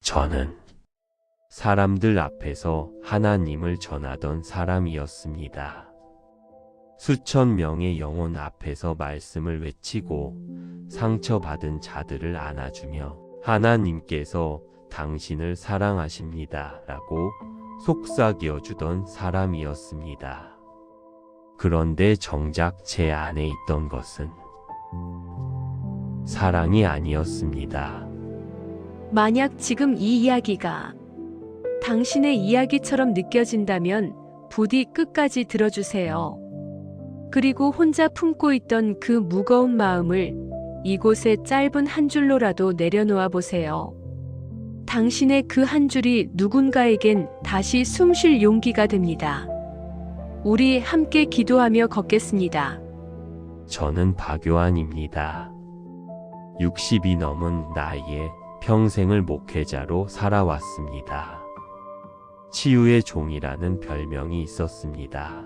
저는 사람들 앞에서 하나님을 전하던 사람이었습니다. 수천 명의 영혼 앞에서 말씀을 외치고 상처받은 자들을 안아주며 하나님께서 당신을 사랑하십니다 라고 속삭여주던 사람이었습니다. 그런데 정작 제 안에 있던 것은 사랑이 아니었습니다. 만약 지금 이 이야기가 당신의 이야기처럼 느껴진다면 부디 끝까지 들어주세요. 그리고 혼자 품고 있던 그 무거운 마음을 이곳에 짧은 한 줄로라도 내려놓아 보세요. 당신의 그 한 줄이 누군가에겐 다시 숨 쉴 용기가 됩니다. 우리 함께 기도하며 걷겠습니다. 저는 박요한입니다. 60이 넘은 나이에 평생을 목회자로 살아왔습니다. 치유의 종이라는 별명이 있었습니다.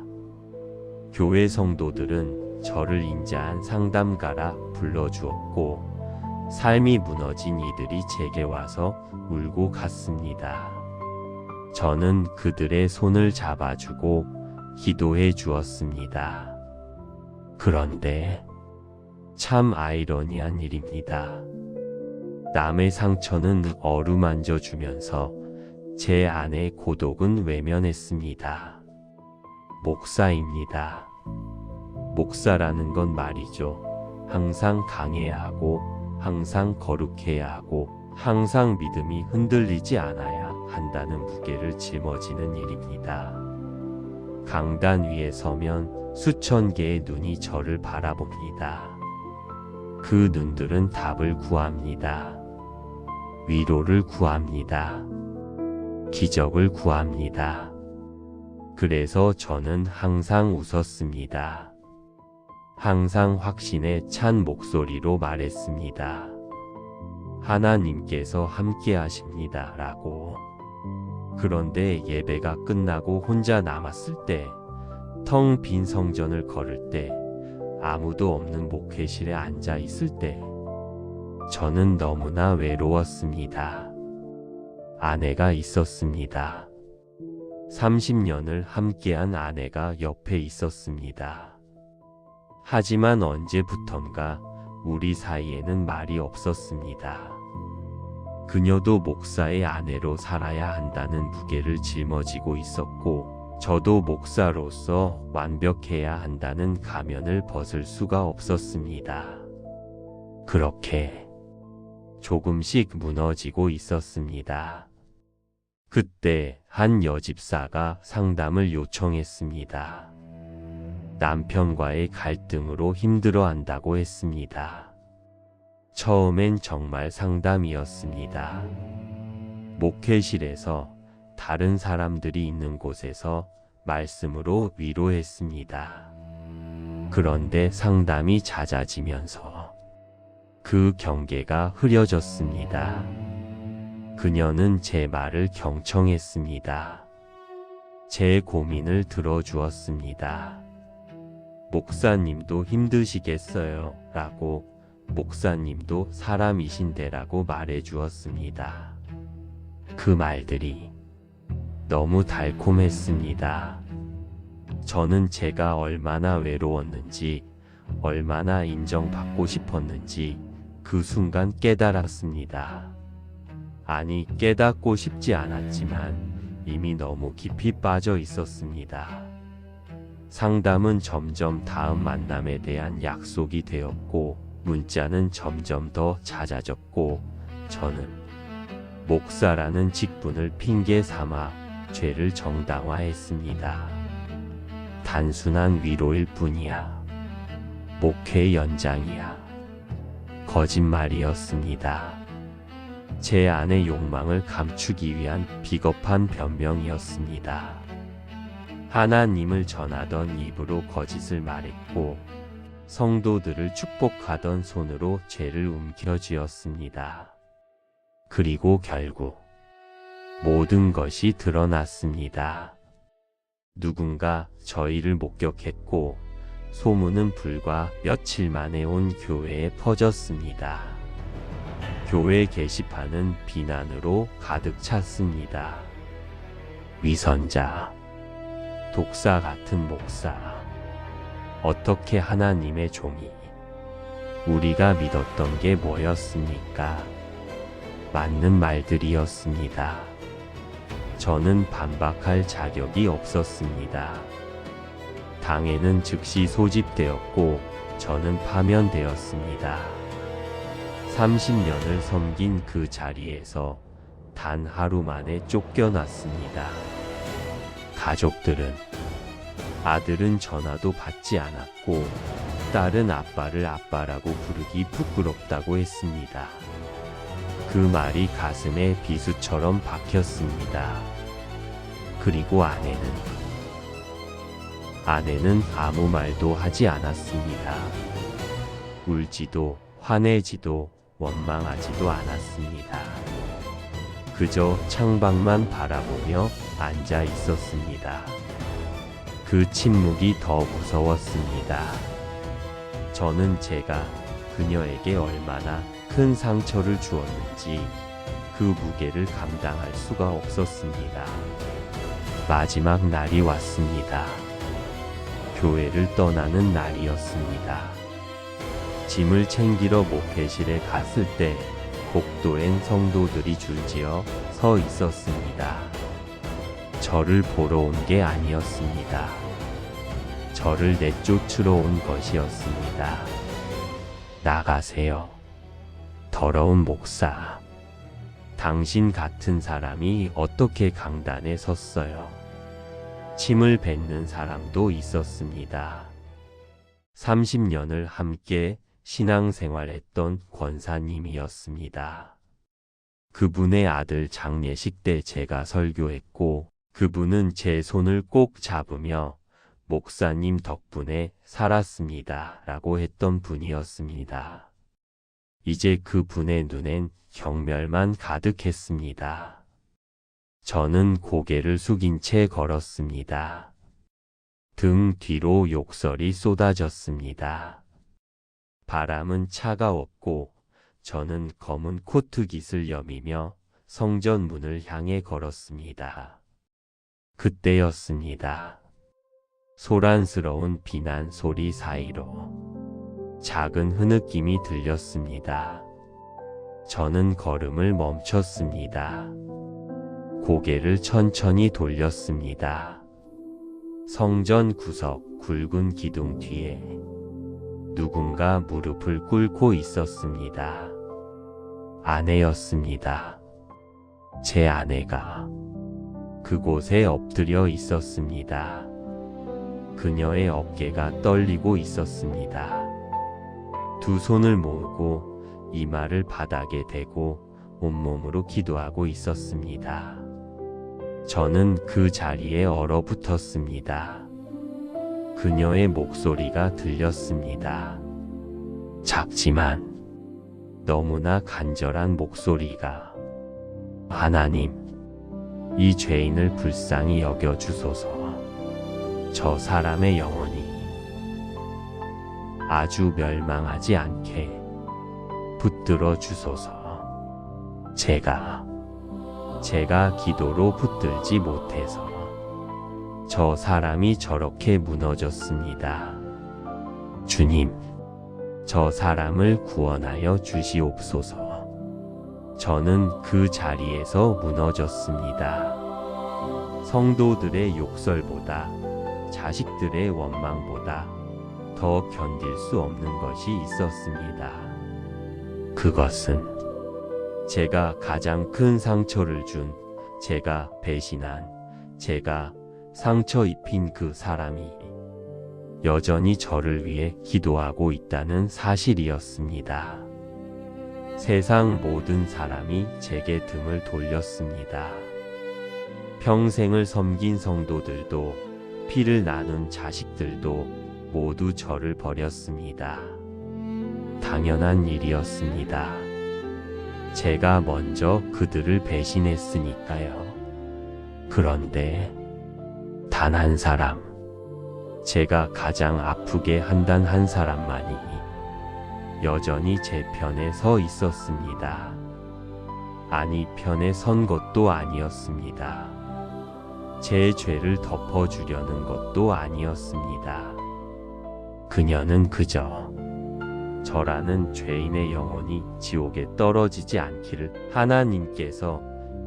교회 성도들은 저를 인자한 상담가라 불러주었고, 삶이 무너진 이들이 제게 와서 울고 갔습니다. 저는 그들의 손을 잡아주고 기도해 주었습니다. 그런데 참 아이러니한 일입니다. 남의 상처는 어루만져 주면서 제 안의 고독은 외면했습니다. 목사입니다. 목사라는 건 말이죠. 항상 강해야 하고, 항상 거룩해야 하고, 항상 믿음이 흔들리지 않아야 한다는 무게를 짊어지는 일입니다. 강단 위에 서면 수천 개의 눈이 저를 바라봅니다. 그 눈들은 답을 구합니다. 위로를 구합니다. 기적을 구합니다. 그래서 저는 항상 웃었습니다. 항상 확신에 찬 목소리로 말했습니다. 하나님께서 함께 하십니다 라고. 그런데 예배가 끝나고 혼자 남았을 때, 텅 빈 성전을 걸을 때, 아무도 없는 목회실에 앉아 있을 때, 저는 너무나 외로웠습니다. 아내가 있었습니다. 30년을 함께한 아내가 옆에 있었습니다. 하지만 언제부턴가 우리 사이에는 말이 없었습니다. 그녀도 목사의 아내로 살아야 한다는 무게를 짊어지고 있었고, 저도 목사로서 완벽해야 한다는 가면을 벗을 수가 없었습니다. 그렇게 조금씩 무너지고 있었습니다. 그때 한 여집사가 상담을 요청했습니다. 남편과의 갈등으로 힘들어한다고 했습니다. 처음엔 정말 상담이었습니다. 목회실에서 다른 사람들이 있는 곳에서 말씀으로 위로했습니다. 그런데 상담이 잦아지면서 그 경계가 흐려졌습니다. 그녀는 제 말을 경청했습니다. 제 고민을 들어주었습니다. 목사님도 힘드시겠어요 라고, 목사님도 사람이신데라고 말해주었습니다. 그 말들이 너무 달콤했습니다. 저는 제가 얼마나 외로웠는지, 얼마나 인정받고 싶었는지 그 순간 깨달았습니다. 아니, 깨닫고 싶지 않았지만 이미 너무 깊이 빠져 있었습니다. 상담은 점점 다음 만남에 대한 약속이 되었고, 문자는 점점 더 잦아졌고, 저는 목사라는 직분을 핑계 삼아 죄를 정당화했습니다. 단순한 위로일 뿐이야. 목회 연장이야. 거짓말이었습니다. 제 안의 욕망을 감추기 위한 비겁한 변명이었습니다. 하나님을 전하던 입으로 거짓을 말했고, 성도들을 축복하던 손으로 죄를 움켜쥐었습니다. 그리고 결국 모든 것이 드러났습니다. 누군가 저희를 목격했고, 소문은 불과 며칠 만에 온 교회에 퍼졌습니다. 교회 게시판은 비난으로 가득 찼습니다. 위선자, 독사 같은 목사, 어떻게 하나님의 종이, 우리가 믿었던 게 뭐였습니까? 맞는 말들이었습니다. 저는 반박할 자격이 없었습니다. 당에는 즉시 소집되었고 저는 파면되었습니다. 30년을 섬긴 그 자리에서 단 하루 만에 쫓겨났습니다. 가족들은, 아들은 전화도 받지 않았고 딸은 아빠를 아빠라고 부르기 부끄럽다고 했습니다. 그 말이 가슴에 비수처럼 박혔습니다. 그리고 아내는 아무 말도 하지 않았습니다. 울지도 화내지도 원망하지도 않았습니다. 그저 창밖만 바라보며 앉아 있었습니다. 그 침묵이 더 무서웠습니다. 저는 제가 그녀에게 얼마나 큰 상처를 주었는지 그 무게를 감당할 수가 없었습니다. 마지막 날이 왔습니다. 교회를 떠나는 날이었습니다. 짐을 챙기러 목회실에 갔을 때 복도엔 성도들이 줄지어 서 있었습니다. 저를 보러 온 게 아니었습니다. 저를 내쫓으러 온 것이었습니다. 나가세요. 더러운 목사. 당신 같은 사람이 어떻게 강단에 섰어요? 침을 뱉는 사람도 있었습니다. 30년을 함께 신앙생활했던 권사님이었습니다. 그분의 아들 장례식 때 제가 설교했고 그분은 제 손을 꼭 잡으며 목사님 덕분에 살았습니다 라고 했던 분이었습니다. 이제 그분의 눈엔 경멸만 가득했습니다. 저는 고개를 숙인 채 걸었습니다. 등 뒤로 욕설이 쏟아졌습니다. 바람은 차가웠고 저는 검은 코트깃을 여미며 성전 문을 향해 걸었습니다. 그때였습니다. 소란스러운 비난 소리 사이로 작은 흐느낌이 들렸습니다. 저는 걸음을 멈췄습니다. 고개를 천천히 돌렸습니다. 성전 구석 굵은 기둥 뒤에 누군가 무릎을 꿇고 있었습니다. 아내였습니다. 제 아내가 그곳에 엎드려 있었습니다. 그녀의 어깨가 떨리고 있었습니다. 두 손을 모으고 이마를 바닥에 대고 온몸으로 기도하고 있었습니다. 저는 그 자리에 얼어붙었습니다. 그녀의 목소리가 들렸습니다. 작지만 너무나 간절한 목소리가, 하나님, 이 죄인을 불쌍히 여겨주소서. 저 사람의 영혼이 아주 멸망하지 않게 붙들어 주소서. 제가 기도로 붙들지 못해서 저 사람이 저렇게 무너졌습니다. 주님, 저 사람을 구원하여 주시옵소서. 저는 그 자리에서 무너졌습니다. 성도들의 욕설보다, 자식들의 원망보다 더 견딜 수 없는 것이 있었습니다. 그것은 제가 가장 큰 상처를 준, 제가 배신한, 제가 상처 입힌 그 사람이 여전히 저를 위해 기도하고 있다는 사실이었습니다. 세상 모든 사람이 제게 등을 돌렸습니다. 평생을 섬긴 성도들도, 피를 나눈 자식들도 모두 저를 버렸습니다. 당연한 일이었습니다. 제가 먼저 그들을 배신했으니까요. 그런데 단 한 사람, 제가 가장 아프게 한 단 한 사람만이 여전히 제 편에 서 있었습니다. 아니 편에 선 것도 아니었습니다. 제 죄를 덮어주려는 것도 아니었습니다. 그녀는 그저 저라는 죄인의 영혼이 지옥에 떨어지지 않기를 하나님께서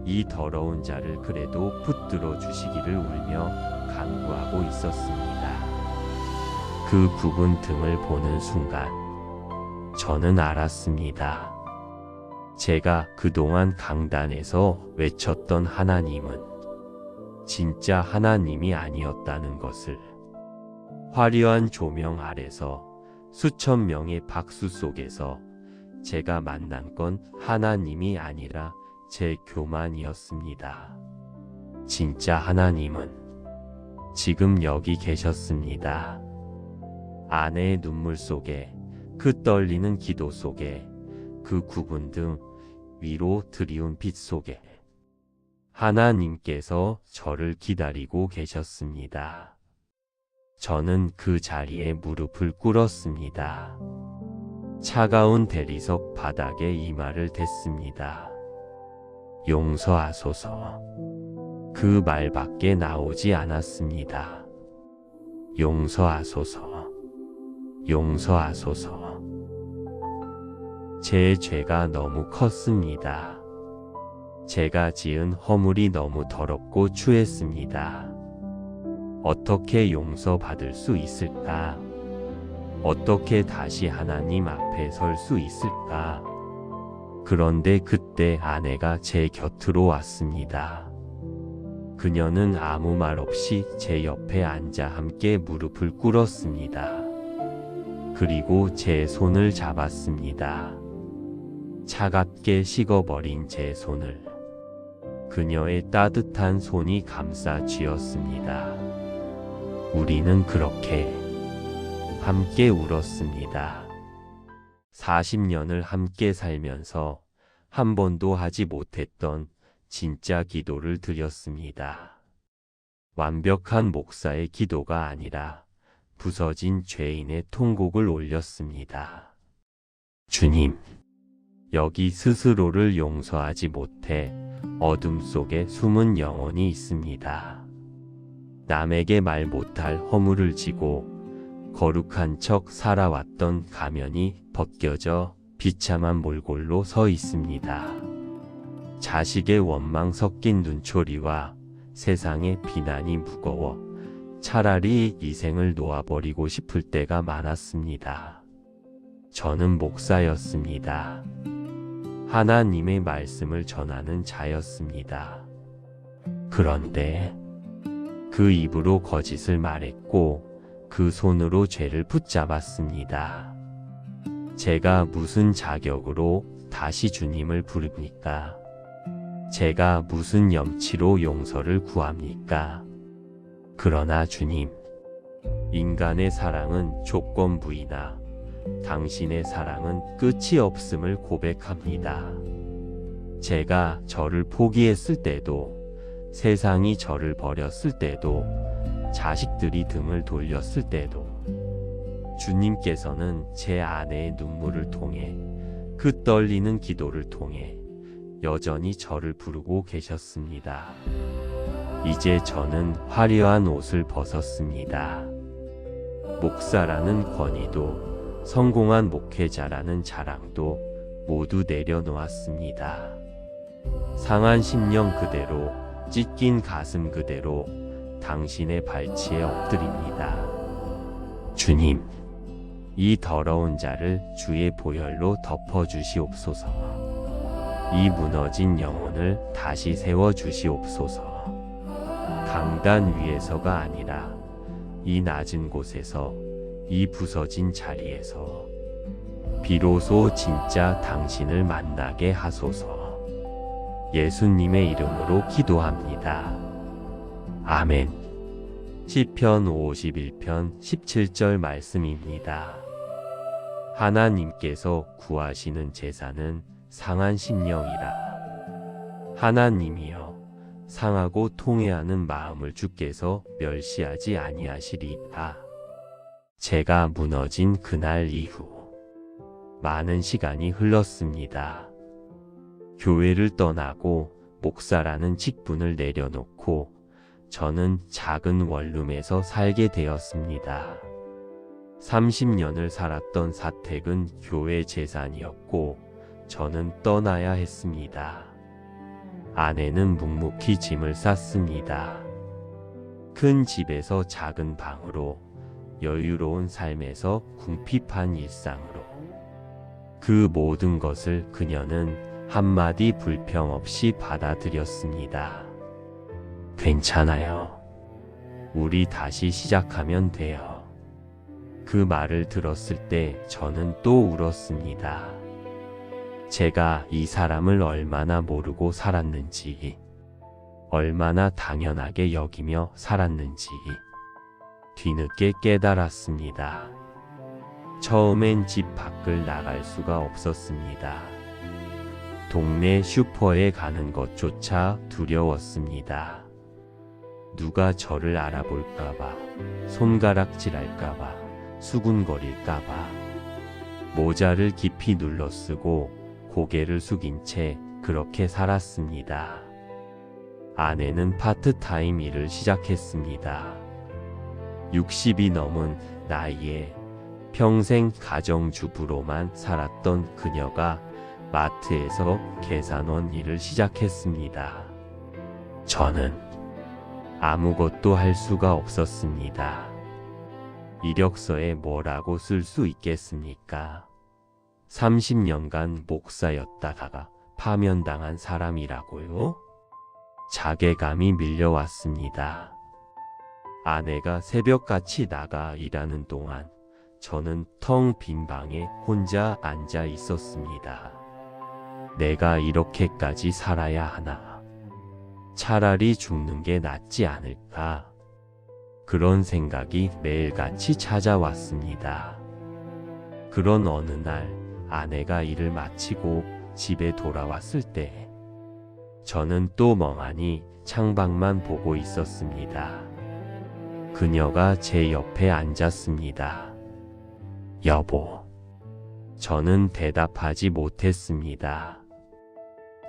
이 더러운 자를 그래도 붙들어 주시기를 울며 간구하고 있었습니다. 그 굽은 등을 보는 순간 저는 알았습니다. 제가 그동안 강단에서 외쳤던 하나님은 진짜 하나님이 아니었다는 것을. 화려한 조명 아래서 수천 명의 박수 속에서 제가 만난 건 하나님이 아니라 제 교만이었습니다. 진짜 하나님은 지금 여기 계셨습니다. 아내의 눈물 속에, 그 떨리는 기도 속에, 그 굽은 등 위로 드리운 빛 속에 하나님께서 저를 기다리고 계셨습니다. 저는 그 자리에 무릎을 꿇었습니다. 차가운 대리석 바닥에 이마를 댔습니다. 용서하소서. 그 말밖에 나오지 않았습니다. 용서하소서. 용서하소서. 제 죄가 너무 컸습니다. 제가 지은 허물이 너무 더럽고 추했습니다. 어떻게 용서받을 수 있을까? 어떻게 다시 하나님 앞에 설 수 있을까? 그런데 그때 아내가 제 곁으로 왔습니다. 그녀는 아무 말 없이 제 옆에 앉아 함께 무릎을 꿇었습니다. 그리고 제 손을 잡았습니다. 차갑게 식어버린 제 손을 그녀의 따뜻한 손이 감싸 쥐었습니다. 우리는 그렇게 함께 울었습니다. 40년을 함께 살면서 한 번도 하지 못했던 진짜 기도를 드렸습니다. 완벽한 목사의 기도가 아니라 부서진 죄인의 통곡을 올렸습니다. 주님, 여기 스스로를 용서하지 못해 어둠 속에 숨은 영혼이 있습니다. 남에게 말 못할 허물을 지고 거룩한 척 살아왔던 가면이 벗겨져 비참한 몰골로 서 있습니다. 자식의 원망 섞인 눈초리와 세상의 비난이 무거워 차라리 이 생을 놓아버리고 싶을 때가 많았습니다. 저는 목사였습니다. 하나님의 말씀을 전하는 자였습니다. 그런데 그 입으로 거짓을 말했고 그 손으로 죄를 붙잡았습니다. 제가 무슨 자격으로 다시 주님을 부릅니까? 제가 무슨 염치로 용서를 구합니까? 그러나 주님, 인간의 사랑은 조건부이나 당신의 사랑은 끝이 없음을 고백합니다. 제가 저를 포기했을 때도, 세상이 저를 버렸을 때도, 자식들이 등을 돌렸을 때도 주님께서는 제 아내의 눈물을 통해, 그 떨리는 기도를 통해 여전히 저를 부르고 계셨습니다. 이제 저는 화려한 옷을 벗었습니다. 목사라는 권위도, 성공한 목회자라는 자랑도 모두 내려놓았습니다. 상한 심령 그대로, 찢긴 가슴 그대로 당신의 발치에 엎드립니다. 주님, 이 더러운 자를 주의 보혈로 덮어주시옵소서. 이 무너진 영혼을 다시 세워주시옵소서. 강단 위에서가 아니라 이 낮은 곳에서, 이 부서진 자리에서 비로소 진짜 당신을 만나게 하소서. 예수님의 이름으로 기도합니다. 아멘. 시편 51편 17절 말씀입니다. 하나님께서 구하시는 제사는 상한 심령이라. 하나님이여, 상하고 통회하는 마음을 주께서 멸시하지 아니하시리이다. 제가 무너진 그날 이후 많은 시간이 흘렀습니다. 교회를 떠나고 목사라는 직분을 내려놓고 저는 작은 원룸에서 살게 되었습니다. 30년을 살았던 사택은 교회 재산이었고 저는 떠나야 했습니다. 아내는 묵묵히 짐을 쌌습니다. 큰 집에서 작은 방으로, 여유로운 삶에서 궁핍한 일상으로. 그 모든 것을 그녀는 한마디 불평 없이 받아들였습니다. 괜찮아요. 우리 다시 시작하면 돼요. 그 말을 들었을 때 저는 또 울었습니다. 제가 이 사람을 얼마나 모르고 살았는지, 얼마나 당연하게 여기며 살았는지 뒤늦게 깨달았습니다. 처음엔 집 밖을 나갈 수가 없었습니다. 동네 슈퍼에 가는 것조차 두려웠습니다. 누가 저를 알아볼까봐, 손가락질할까봐, 수군거릴까봐. 모자를 깊이 눌러 쓰고 고개를 숙인 채 그렇게 살았습니다. 아내는 파트타임 일을 시작했습니다. 60이 넘은 나이에 평생 가정주부로만 살았던 그녀가 마트에서 계산원 일을 시작했습니다. 저는 아무것도 할 수가 없었습니다. 이력서에 뭐라고 쓸 수 있겠습니까? 30년간 목사였다가 파면당한 사람이라고요? 자괴감이 밀려왔습니다. 아내가 새벽같이 나가 일하는 동안 저는 텅 빈 방에 혼자 앉아 있었습니다. 내가 이렇게까지 살아야 하나? 차라리 죽는 게 낫지 않을까? 그런 생각이 매일같이 찾아왔습니다. 그런 어느 날 아내가 일을 마치고 집에 돌아왔을 때 저는 또 멍하니 창밖만 보고 있었습니다. 그녀가 제 옆에 앉았습니다. 여보. 저는 대답하지 못했습니다.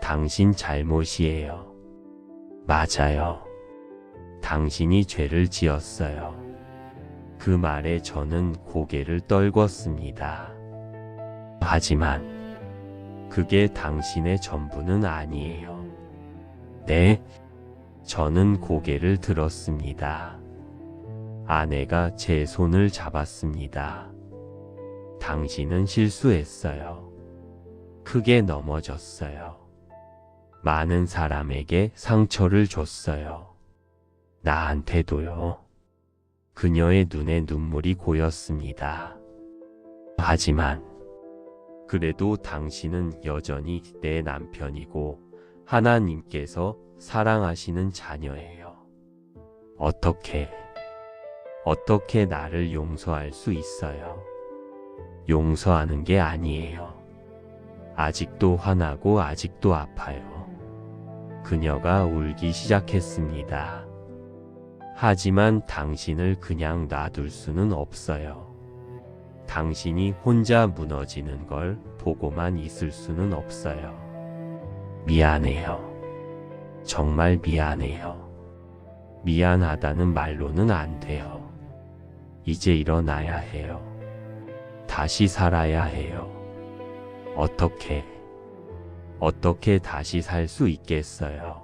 당신 잘못이에요. 맞아요. 당신이 죄를 지었어요. 그 말에 저는 고개를 떨궜습니다. 하지만 그게 당신의 전부는 아니에요. 네? 저는 고개를 들었습니다. 아내가 제 손을 잡았습니다. 당신은 실수했어요. 크게 넘어졌어요. 많은 사람에게 상처를 줬어요. 나한테도요. 그녀의 눈에 눈물이 고였습니다. 하지만 그래도 당신은 여전히 내 남편이고 하나님께서 사랑하시는 자녀예요. 어떻게 나를 용서할 수 있어요? 용서하는 게 아니에요. 아직도 화나고 아직도 아파요. 그녀가 울기 시작했습니다. 하지만 당신을 그냥 놔둘 수는 없어요. 당신이 혼자 무너지는 걸 보고만 있을 수는 없어요. 미안해요. 정말 미안해요. 미안하다는 말로는 안 돼요. 이제 일어나야 해요. 다시 살아야 해요. 어떻게 다시 살 수 있겠어요?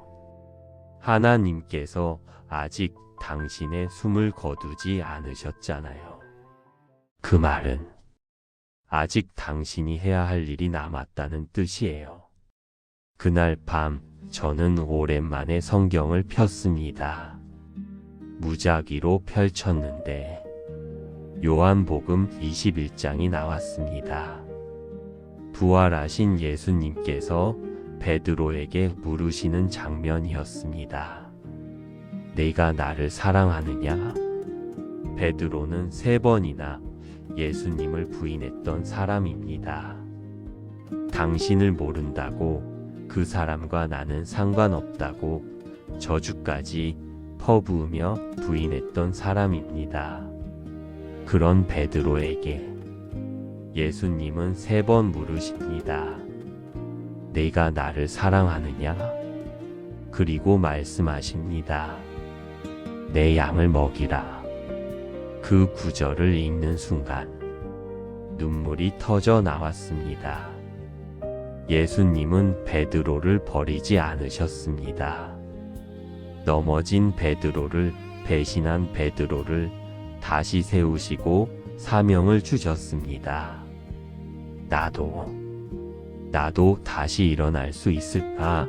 하나님께서 아직 당신의 숨을 거두지 않으셨잖아요. 그 말은 아직 당신이 해야 할 일이 남았다는 뜻이에요. 그날 밤 저는 오랜만에 성경을 폈습니다. 무작위로 펼쳤는데 요한복음 21장이 나왔습니다. 부활하신 예수님께서 베드로에게 물으시는 장면이었습니다. 내가 나를 사랑하느냐? 베드로는 3번이나 예수님을 부인했던 사람입니다. 당신을 모른다고, 그 사람과 나는 상관없다고 저주까지 퍼부으며 부인했던 사람입니다. 그런 베드로에게 예수님은 3번 물으십니다. 내가 나를 사랑하느냐? 그리고 말씀하십니다. 내 양을 먹이라. 그 구절을 읽는 순간 눈물이 터져 나왔습니다. 예수님은 베드로를 버리지 않으셨습니다. 넘어진 베드로를, 배신한 베드로를 다시 세우시고 사명을 주셨습니다. 나도 다시 일어날 수 있을까?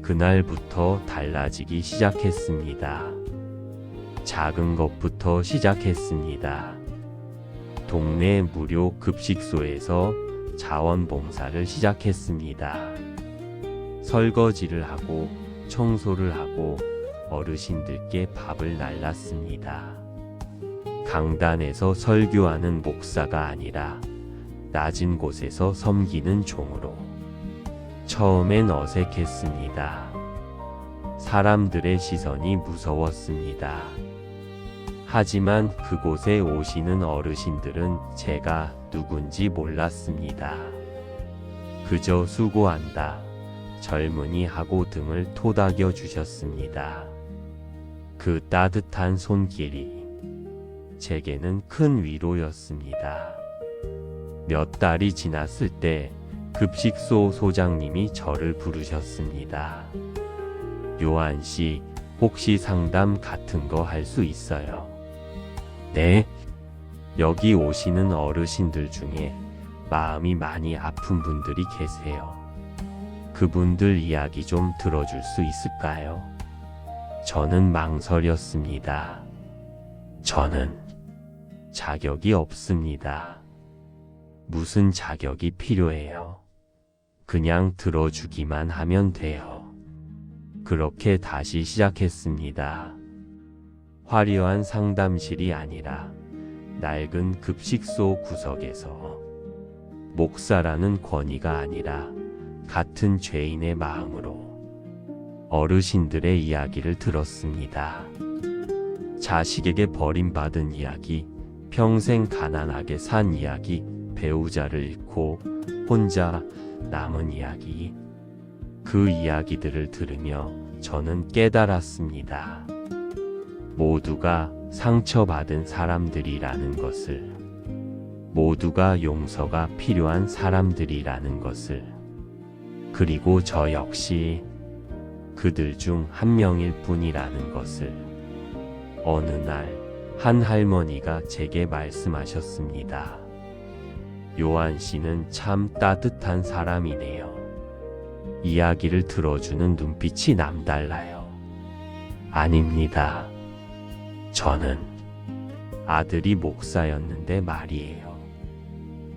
그날부터 달라지기 시작했습니다. 작은 것부터 시작했습니다. 동네 무료 급식소에서 자원봉사를 시작했습니다. 설거지를 하고 청소를 하고 어르신들께 밥을 날랐습니다. 강단에서 설교하는 목사가 아니라 낮은 곳에서 섬기는 종으로. 처음엔 어색했습니다. 사람들의 시선이 무서웠습니다. 하지만 그곳에 오시는 어르신들은 제가 누군지 몰랐습니다. 그저 수고한다, 젊은이 하고 등을 토닥여 주셨습니다. 그 따뜻한 손길이 제게는 큰 위로였습니다. 몇 달이 지났을 때 급식소 소장님이 저를 부르셨습니다. 요한 씨, 혹시 상담 같은 거 할 수 있어요? 네. 여기 오시는 어르신들 중에 마음이 많이 아픈 분들이 계세요. 그분들 이야기 좀 들어줄 수 있을까요? 저는 망설였습니다. 저는 자격이 없습니다. 무슨 자격이 필요해요? 그냥 들어주기만 하면 돼요. 그렇게 다시 시작했습니다. 화려한 상담실이 아니라 낡은 급식소 구석에서, 목사라는 권위가 아니라 같은 죄인의 마음으로 어르신들의 이야기를 들었습니다. 자식에게 버림받은 이야기, 평생 가난하게 산 이야기, 배우자를 잃고 혼자 남은 이야기. 그 이야기들을 들으며 저는 깨달았습니다. 모두가 상처받은 사람들이라는 것을, 모두가 용서가 필요한 사람들이라는 것을, 그리고 저 역시 그들 중 한 명일 뿐이라는 것을. 어느 날 한 할머니가 제게 말씀하셨습니다. 요한 씨는 참 따뜻한 사람이네요. 이야기를 들어주는 눈빛이 남달라요. 아닙니다. 저는 아들이 목사였는데 말이에요.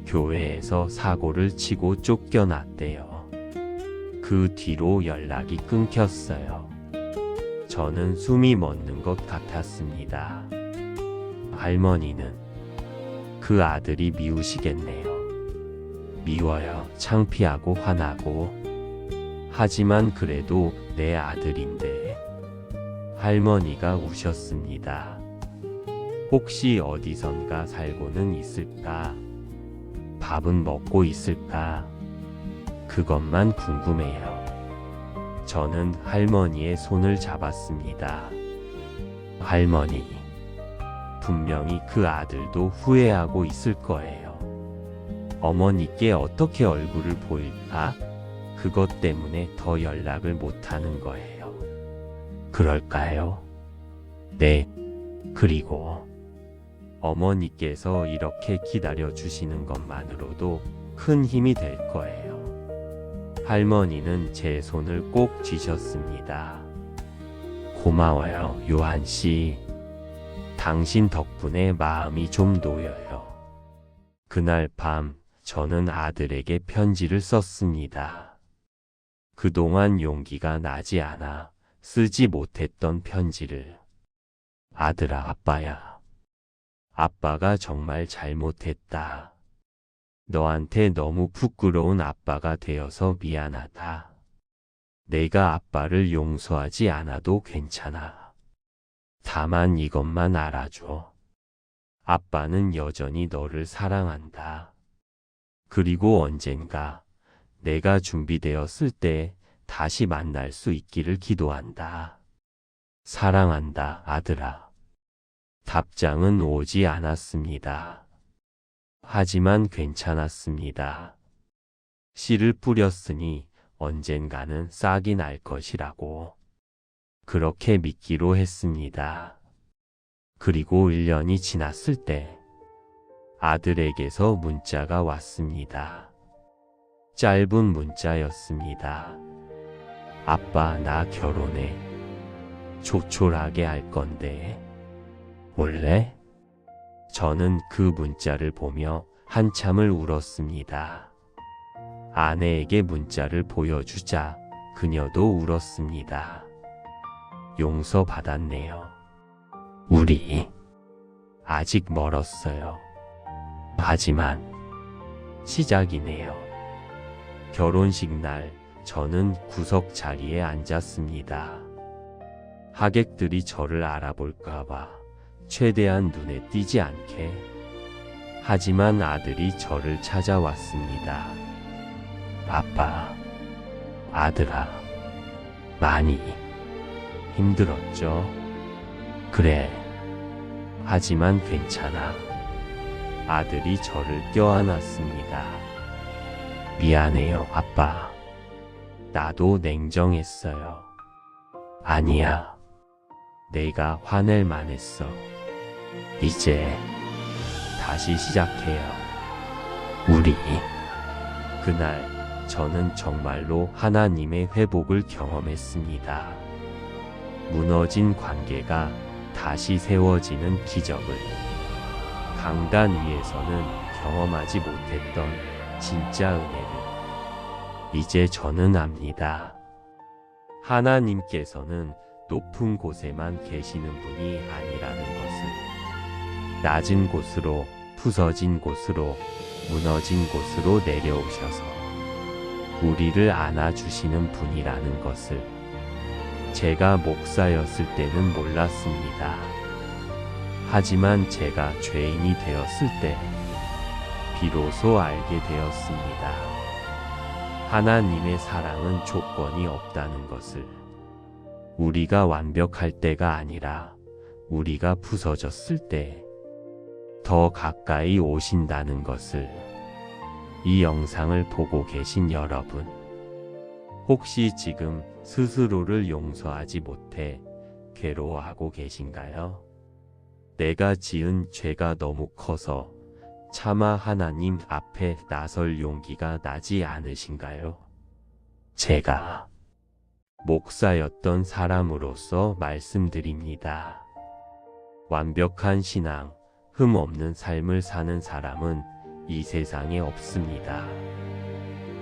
교회에서 사고를 치고 쫓겨났대요. 그 뒤로 연락이 끊겼어요. 저는 숨이 멎는 것 같았습니다. 할머니는 그 아들이 미우시겠네요. 미워요. 창피하고 화나고. 하지만 그래도 내 아들인데. 할머니가 우셨습니다. 혹시 어디선가 살고는 있을까? 밥은 먹고 있을까? 그것만 궁금해요. 저는 할머니의 손을 잡았습니다. 할머니, 분명히 그 아들도 후회하고 있을 거예요. 어머니께 어떻게 얼굴을 보일까? 그것 때문에 더 연락을 못하는 거예요. 그럴까요? 네. 그리고 어머니께서 이렇게 기다려 주시는 것만으로도 큰 힘이 될 거예요. 할머니는 제 손을 꼭 쥐셨습니다. 고마워요, 요한 씨. 당신 덕분에 마음이 좀 놓여요. 그날 밤 저는 아들에게 편지를 썼습니다. 그동안 용기가 나지 않아 쓰지 못했던 편지를. 아들아, 아빠야. 아빠가 정말 잘못했다. 너한테 너무 부끄러운 아빠가 되어서 미안하다. 내가 아빠를 용서하지 않아도 괜찮아. 다만 이것만 알아줘. 아빠는 여전히 너를 사랑한다. 그리고 언젠가 내가 준비되었을 때 다시 만날 수 있기를 기도한다. 사랑한다, 아들아. 답장은 오지 않았습니다. 하지만 괜찮았습니다. 씨를 뿌렸으니 언젠가는 싹이 날 것이라고. 그렇게 믿기로 했습니다. 그리고 1년이 지났을 때 아들에게서 문자가 왔습니다. 짧은 문자였습니다. 아빠, 나 결혼해. 조촐하게 할 건데 올래? 저는 그 문자를 보며 한참을 울었습니다. 아내에게 문자를 보여주자 그녀도 울었습니다. 용서받았네요. 우리 아직 멀었어요. 하지만 시작이네요. 결혼식 날 저는 구석 자리에 앉았습니다. 하객들이 저를 알아볼까봐 최대한 눈에 띄지 않게. 하지만 아들이 저를 찾아왔습니다. 아빠, 아들아, 많이 힘들었죠? 그래. 하지만 괜찮아. 아들이 저를 껴안았습니다. 미안해요, 아빠. 나도 냉정했어요. 아니야. 내가 화낼 만했어. 이제 다시 시작해요. 우리. 그날 저는 정말로 하나님의 회복을 경험했습니다. 무너진 관계가 다시 세워지는 기적을. 강단 위에서는 경험하지 못했던 진짜 은혜를 이제 저는 압니다. 하나님께서는 높은 곳에만 계시는 분이 아니라는 것을. 낮은 곳으로, 부서진 곳으로, 무너진 곳으로 내려오셔서 우리를 안아주시는 분이라는 것을 제가 목사였을 때는 몰랐습니다. 하지만 제가 죄인이 되었을 때 비로소 알게 되었습니다. 하나님의 사랑은 조건이 없다는 것을. 우리가 완벽할 때가 아니라 우리가 부서졌을 때 더 가까이 오신다는 것을. 이 영상을 보고 계신 여러분, 혹시 지금 스스로를 용서하지 못해 괴로워하고 계신가요? 내가 지은 죄가 너무 커서 차마 하나님 앞에 나설 용기가 나지 않으신가요? 제가 목사였던 사람으로서 말씀드립니다. 완벽한 신앙, 흠 없는 삶을 사는 사람은 이 세상에 없습니다.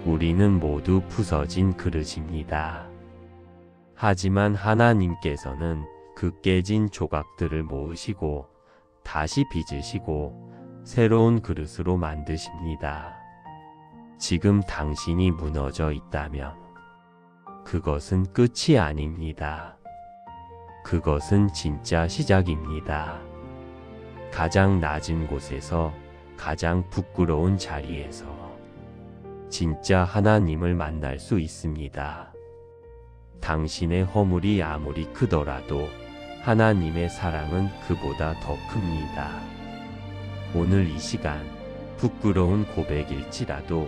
우리는 모두 부서진 그릇입니다. 하지만 하나님께서는 그 깨진 조각들을 모으시고 다시 빚으시고 새로운 그릇으로 만드십니다. 지금 당신이 무너져 있다면 그것은 끝이 아닙니다. 그것은 진짜 시작입니다. 가장 낮은 곳에서 가장 부끄러운 자리에서 진짜 하나님을 만날 수 있습니다. 당신의 허물이 아무리 크더라도 하나님의 사랑은 그보다 더 큽니다. 오늘 이 시간 부끄러운 고백일지라도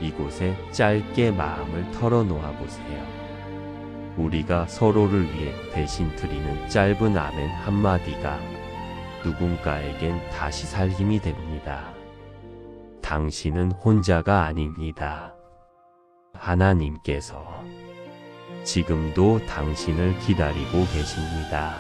이곳에 짧게 마음을 털어놓아 보세요. 우리가 서로를 위해 대신 드리는 짧은 아멘 한마디가 누군가에겐 다시 살 힘이 됩니다. 당신은 혼자가 아닙니다. 하나님께서 지금도 당신을 기다리고 계십니다.